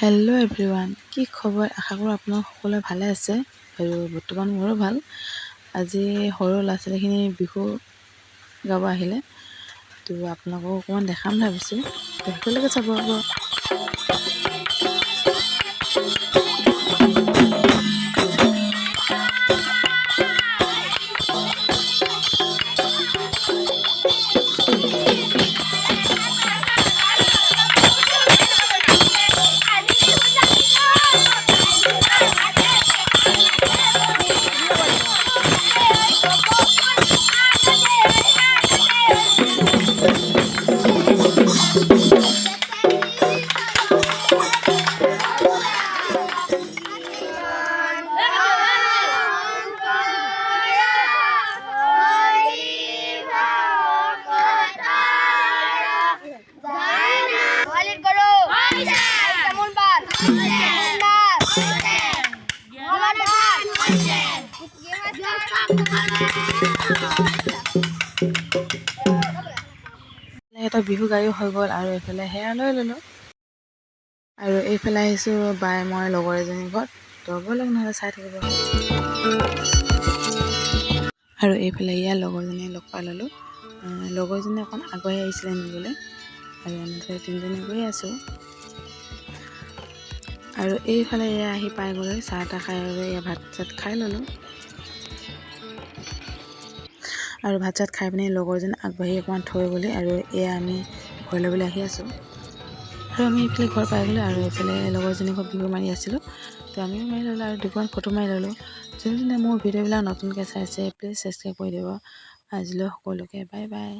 Hello' everyone, কি খবৰ? আশা কৰোঁ আপোনালোক সকলোৱে ভালে আছে আৰু বৰ্তমান মোৰো ভাল। আজি সৰু ল'ৰা ছোৱালীখিনি বিহু গাব আহিলে, তো আপোনালোকক অকণমান দেখাম ভাবিছোঁ, তো সকলোকে চাব হ'ব। এটা বিহু গায়ো হৈ গ'ল আৰু এইফালে সেয়া লৈ ল'লোঁ আৰু এইফালে আহিছোঁ বাই মই লগৰ এজনীৰ ঘৰত, তো ব'লক নহ'লে চাই থাকিব। আৰু এইফালে ইয়াৰ লগৰজনী লগ পাই ল'লোঁ, লগৰজনী অকণ আগুৱাই আহিছিলে নিবলৈ আৰু এনেদৰে তিনিজনী গৈ আছোঁ। আৰু এইফালে এয়া আহি পাই গ'লে চাহ তাহ খাই আৰু এয়া ভাত চাত খাই ল'লোঁ আৰু ভাত চাত খাই পিনি লগৰজনী আগবাঢ়ি অকণমান থৈ গ'লে আৰু এয়া আমি ঘৰ ল'বলৈ আহি আছোঁ। আৰু আমি এইফালে ঘৰ পাই গ'লোঁ আৰু এইফালে লগৰজনীৰ ঘৰত বিহু মাৰি আছিলোঁ, তো আমিও মাৰি ল'লোঁ আৰু দুখন ফটো মাৰি ল'লোঁ। যোনে যোনে মোৰ ভিডিঅ'বিলাক নতুনকৈ চাইছে প্লিজ ছাবস্ক্ৰাইব কৰি দিব। আজিলৈ সকলোকে বাই বাই।